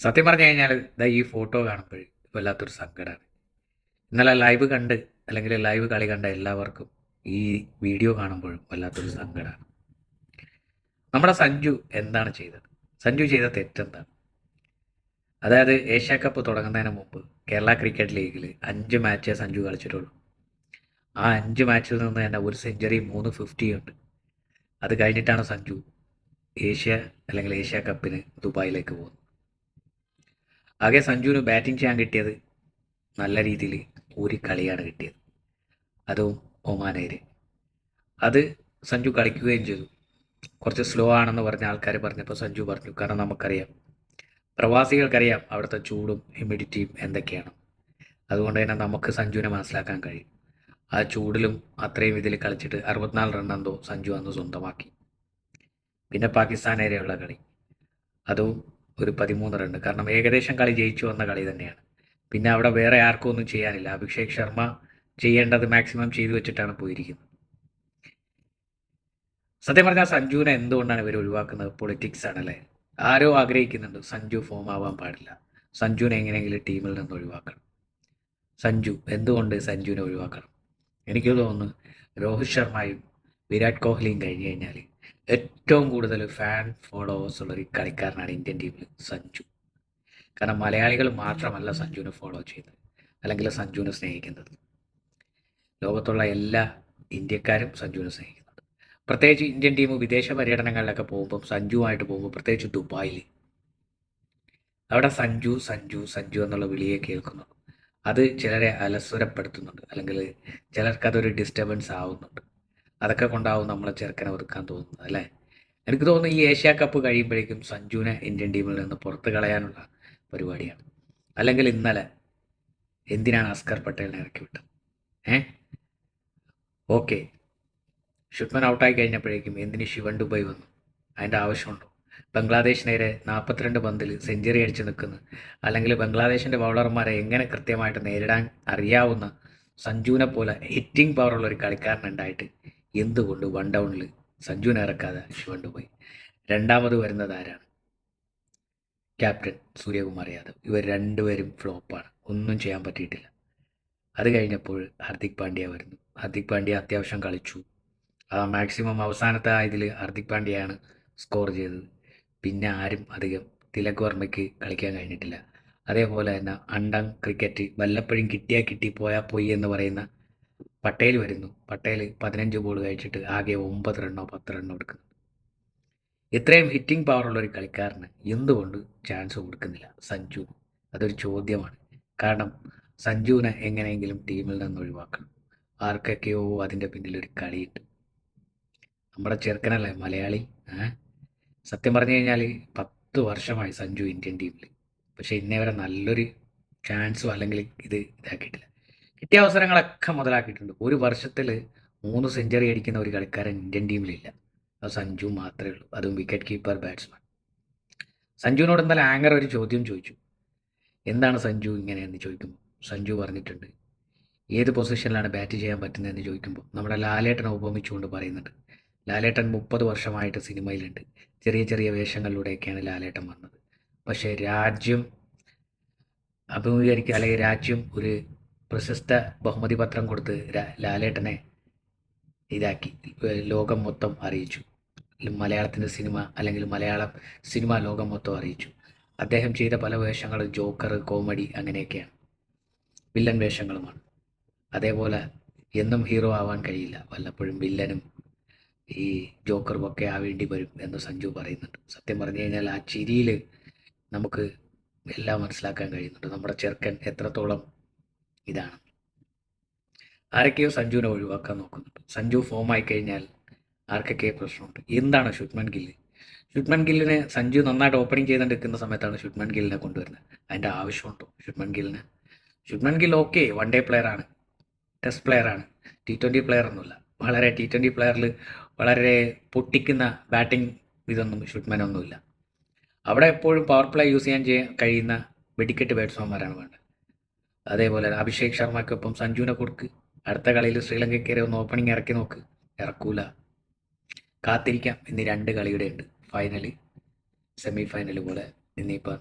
സത്യം പറഞ്ഞു കഴിഞ്ഞാൽ ഇതാ ഈ ഫോട്ടോ കാണുമ്പോൾ വല്ലാത്തൊരു സങ്കടമാണ്. ഇന്നലെ ലൈവ് കണ്ട് അല്ലെങ്കിൽ ലൈവ് കളി കണ്ട എല്ലാവർക്കും ഈ വീഡിയോ കാണുമ്പോഴും വല്ലാത്തൊരു സങ്കടമാണ്. നമ്മുടെ സഞ്ജു എന്താണ് ചെയ്തത്? സഞ്ജു ചെയ്ത തെറ്റെന്താണ്? അതായത് ഏഷ്യ കപ്പ് തുടങ്ങുന്നതിന് മുമ്പ് കേരള ക്രിക്കറ്റ് ലീഗിൽ 5 മാച്ചേ സഞ്ജു കളിച്ചിട്ടുള്ളൂ. ആ 5 മാച്ചിൽ നിന്ന് തന്നെ ഒരു സെഞ്ചുറി 3 50 ഉണ്ട്. അത് കഴിഞ്ഞിട്ടാണ് സഞ്ജു ഏഷ്യ കപ്പിന് ദുബായിലേക്ക് പോകുന്നത്. ആകെ സഞ്ജുവിന് ബാറ്റിംഗ് ചെയ്യാൻ കിട്ടിയത് നല്ല രീതിയിൽ ഒരു കളിയാണ് കിട്ടിയത്, അതും ഒമാനെതിരെ. അത് സഞ്ജു കളിക്കുകയും ചെയ്തു. കുറച്ച് സ്ലോ ആണെന്ന് പറഞ്ഞ ആൾക്കാർ പറഞ്ഞപ്പോൾ സഞ്ജു പറഞ്ഞു, കാരണം നമുക്കറിയാം, പ്രവാസികൾക്കറിയാം അവിടുത്തെ ചൂടും ഹ്യൂമിഡിറ്റിയും എന്തൊക്കെയാണ്. അതുകൊണ്ട് തന്നെ നമുക്ക് സഞ്ജുവിനെ മനസ്സിലാക്കാൻ കഴിയും. ആ ചൂടിലും അത്രയും ഇതിൽ കളിച്ചിട്ട് 64 റൺ എന്തോ സഞ്ജു അന്ന് സ്വന്തമാക്കി. പിന്നെ പാകിസ്ഥാനെതിരെയുള്ള കളി, അതും ഒരു 13 റൺ, കാരണം ഏകദേശം കളി ജയിച്ചു വന്ന കളി തന്നെയാണ്. പിന്നെ അവിടെ വേറെ ആർക്കും ഒന്നും ചെയ്യാനില്ല. അഭിഷേക് ശർമ്മ ചെയ്യേണ്ടത് മാക്സിമം ചെയ്തു വെച്ചിട്ടാണ് പോയിരിക്കുന്നത്. സത്യം പറഞ്ഞാൽ സഞ്ജുവിനെ എന്തുകൊണ്ടാണ് ഇവർ ഒഴിവാക്കുന്നത്? പൊളിറ്റിക്സ് ആണല്ലേ. ആരോ ആഗ്രഹിക്കുന്നുണ്ട് സഞ്ജു ഫോം ആവാൻ പാടില്ല, സഞ്ജുവിനെ എങ്ങനെയെങ്കിലും ടീമിൽ നിന്ന് ഒഴിവാക്കണം. എന്തുകൊണ്ട് സഞ്ജുവിനെ ഒഴിവാക്കണം? എനിക്ക് തോന്നുന്നു രോഹിത് ശർമ്മയും വിരാട് കോഹ്ലിയും കഴിഞ്ഞ് കഴിഞ്ഞാൽ ഏറ്റവും കൂടുതൽ ഫാൻ ഫോളോവേഴ്സ് ഉള്ളൊരു കളിക്കാരനാണ് ഇന്ത്യൻ ടീമിൽ സഞ്ജു. കാരണം മലയാളികൾ മാത്രമല്ല സഞ്ജുവിനെ ഫോളോ ചെയ്യുന്നത് അല്ലെങ്കിൽ സഞ്ജുവിനെ സ്നേഹിക്കുന്നത്. ലോകത്തുള്ള എല്ലാ ഇന്ത്യക്കാരും സഞ്ജുവിനെ സ്നേഹിക്കുന്നുണ്ട്. പ്രത്യേകിച്ച് ഇന്ത്യൻ ടീം വിദേശ പര്യടനങ്ങളിലൊക്കെ പോകുമ്പം സഞ്ജുവായിട്ട് പോകുമ്പോൾ, പ്രത്യേകിച്ച് ദുബായിൽ, അവിടെ സഞ്ജു സഞ്ജു സഞ്ജു എന്നുള്ള വിളിയെ കേൾക്കുന്നുണ്ട്. അത് ചിലരെ അലസ്വരപ്പെടുത്തുന്നുണ്ട്, അല്ലെങ്കിൽ ചിലർക്കതൊരു ഡിസ്റ്റർബൻസ് ആവുന്നുണ്ട്. അതൊക്കെ കൊണ്ടാവും നമ്മളെ ചെറുക്കനെ ഒതുക്കാൻ തോന്നുന്നത് അല്ലേ. എനിക്ക് തോന്നുന്നു ഈ ഏഷ്യ കപ്പ് കഴിയുമ്പോഴേക്കും സഞ്ജുവിനെ ഇന്ത്യൻ ടീമിൽ നിന്ന് പുറത്ത് കളയാനുള്ള പരിപാടിയാണ്. അല്ലെങ്കിൽ ഇന്നലെ എന്തിനാണ് അസ്കർ പട്ടേലിനെ ഇറക്കി വിട്ടത്? ഓക്കെ, ഷുട്ട്മാൻ ഔട്ടായി കഴിഞ്ഞപ്പോഴേക്കും എന്തിന് ശിവൻ ദുബൈ വന്നു? അതിൻ്റെ ആവശ്യമുണ്ടോ? ബംഗ്ലാദേശിനെതിരെ 42 പന്തിൽ സെഞ്ചുറി അടിച്ച് നിൽക്കുന്നു, അല്ലെങ്കിൽ ബംഗ്ലാദേശിൻ്റെ ബൗളർമാരെ എങ്ങനെ കൃത്യമായിട്ട് നേരിടാൻ അറിയാവുന്ന സഞ്ജുവിനെ പോലെ ഹിറ്റിംഗ് പവറുള്ള ഒരു കളിക്കാരനുണ്ടായിട്ട് എന്തുകൊണ്ട് 1 ഡൗണിൽ സഞ്ജുവിനെ ഇറക്കാതെ ശിവൻ ദുബൈ? രണ്ടാമത് വരുന്നത് ആരാണ്? ക്യാപ്റ്റൻ സൂര്യകുമാർ യാദവ്. ഇവർ രണ്ടുപേരും ഫ്ലോപ്പാണ്, ഒന്നും ചെയ്യാൻ പറ്റിയിട്ടില്ല. അത് കഴിഞ്ഞപ്പോൾ ഹാർദിക് പാണ്ഡ്യ വരുന്നു. ഹാർദിക് പാണ്ഡ്യ അത്യാവശ്യം കളിച്ചു. മാക്സിമം അവസാനത്തെ ഇതിൽ ഹാർദിക് പാണ്ഡ്യയാണ് സ്കോർ ചെയ്തത്. പിന്നെ ആരും അധികം, തിലക് വർമ്മയ്ക്ക് കളിക്കാൻ കഴിഞ്ഞിട്ടില്ല. അതേപോലെ തന്നെ അണ്ടം ക്രിക്കറ്റ് വല്ലപ്പോഴും കിട്ടിയാൽ കിട്ടി പോയാൽ പോയി എന്ന് പറയുന്ന പട്ടേൽ വരുന്നു. പട്ടേൽ 15 ബോൾ കഴിച്ചിട്ട് ആകെ 9 റണ്ണോ 10 റണ്ണോ എടുക്കുന്നു. ഇത്രയും ഹിറ്റിംഗ് പവറുള്ള ഒരു കളിക്കാരന് എന്തുകൊണ്ട് ചാൻസ് കൊടുക്കുന്നില്ല സഞ്ജു? അതൊരു ചോദ്യമാണ്. കാരണം സഞ്ജുവിനെ എങ്ങനെയെങ്കിലും ടീമിൽ നിന്ന് ഒഴിവാക്കണം. ആർക്കൊക്കെയോ അതിൻ്റെ പിന്നിലൊരു കളിയുണ്ട്. നമ്മുടെ ചെറുക്കനല്ലേ മലയാളി. സത്യം പറഞ്ഞു കഴിഞ്ഞാൽ 10 വർഷമായി സഞ്ജു ഇന്ത്യൻ ടീമിൽ, പക്ഷേ ഇന്നേ വരെ നല്ലൊരു ചാൻസോ അല്ലെങ്കിൽ ഇതാക്കിയിട്ടില്ല. കിട്ടിയ അവസരങ്ങളൊക്കെ മുതലാക്കിയിട്ടുണ്ട്. ഒരു വർഷത്തിൽ 3 സെഞ്ചുറി അടിക്കുന്ന ഒരു കളിക്കാരൻ ഇന്ത്യൻ ടീമിലില്ല. അത് സഞ്ജു മാത്രമേ ഉള്ളൂ, അതും വിക്കറ്റ് കീപ്പർ ബാറ്റ്സ്മാൻ. സഞ്ജുവിനോട് എന്തായാലും ആങ്കർ ഒരു ചോദ്യം ചോദിച്ചു, എന്താണ് സഞ്ജു ഇങ്ങനെയെന്ന് ചോദിക്കുമ്പോൾ സഞ്ജു പറഞ്ഞിട്ടുണ്ട്, ഏത് പൊസിഷനിലാണ് ബാറ്റ് ചെയ്യാൻ പറ്റുന്നതെന്ന് ചോദിക്കുമ്പോൾ നമ്മുടെ ലാലേട്ടനെ ഉപമിച്ചുകൊണ്ട് പറയുന്നുണ്ട്. ലാലേട്ടൻ 30 വർഷമായിട്ട് സിനിമയിലുണ്ട്. ചെറിയ ചെറിയ വേഷങ്ങളിലൂടെയൊക്കെയാണ് ലാലേട്ടൻ വന്നത്. പക്ഷേ രാജ്യം അഭിമുഖീകരിക്കുക, അല്ലെങ്കിൽ രാജ്യം ഒരു പ്രശസ്ത ബഹുമതി പത്രം കൊടുത്ത് ലാലേട്ടനെ ഇതാക്കി ലോകം മൊത്തം അറിയിച്ചു. മലയാളത്തിൻ്റെ സിനിമ, അല്ലെങ്കിൽ മലയാളം സിനിമ ലോകം മൊത്തം അറിയിച്ചു. അദ്ദേഹം ചെയ്ത പല വേഷങ്ങൾ ജോക്കർ, കോമഡി, അങ്ങനെയൊക്കെയാണ്, വില്ലൻ വേഷങ്ങളുമാണ്. അതേപോലെ എന്നും ഹീറോ ആവാൻ കഴിയില്ല, വല്ലപ്പോഴും വില്ലനും ഈ ജോക്കറും ഒക്കെ ആവേണ്ടി വരും എന്ന് സഞ്ജു പറയുന്നുണ്ട്. സത്യം പറഞ്ഞു കഴിഞ്ഞാൽ ആ ചിരിയിൽ നമുക്ക് എല്ലാം മനസ്സിലാക്കാൻ കഴിയുന്നുണ്ട് നമ്മുടെ ചെറുക്കൻ എത്രത്തോളം ഇതാണ്. ആരൊക്കെയോ സഞ്ജുവിനെ ഒഴിവാക്കാൻ നോക്കുന്നുണ്ട്. സഞ്ജു ഫോമായി കഴിഞ്ഞാൽ ആർക്കൊക്കെ പ്രശ്നമുണ്ട്. എന്താണ് ശുഭ്മൻ ഗില്ല്? ശുഭ്മൻ ഗില്ലിനെ സഞ്ജു നന്നായിട്ട് ഓപ്പണിംഗ് ചെയ്തുകൊണ്ടിരിക്കുന്ന സമയത്താണ് ശുഭ്മൻ ഗില്ലിനെ കൊണ്ടുവരുന്നത്. അതിൻ്റെ ആവശ്യമുണ്ടോ ശുഭ്മൻ ഗില്ലിന്? ശുഭ്മൻ ഗിൽ ഓക്കെ, 1 ഡേ പ്ലെയറാണ്, ടെസ്റ്റ് പ്ലെയറാണ്, T20 പ്ലെയർ ഒന്നുമില്ല. T20 പ്ലെയറിൽ വളരെ പൊട്ടിക്കുന്ന ബാറ്റിംഗ് ഇതൊന്നും ശുഭ്മനൊന്നുമില്ല. അവിടെ എപ്പോഴും പവർ പ്ലേ യൂസ് ചെയ്യാൻ കഴിയുന്ന വെടിക്കെട്ട് ബാറ്റ്സ്മാൻമാരാണ് വേണ്ടത്. അതേപോലെ അഭിഷേക് ശർമ്മയ്ക്കൊപ്പം സഞ്ജുവിനെ കൊടുക്ക്. അടുത്ത കളിയിൽ ശ്രീലങ്കയ്ക്കെതിരെ ഒന്ന് ഓപ്പണിംഗ് ഇറക്കി നോക്ക്. ഇറക്കൂല. കാത്തിരിക്കാം. ഇനി 2 കളിയുടെ ഉണ്ട്, ഫൈനൽ, സെമി ഫൈനൽ പോലെ. ഇനിയിപ്പോൾ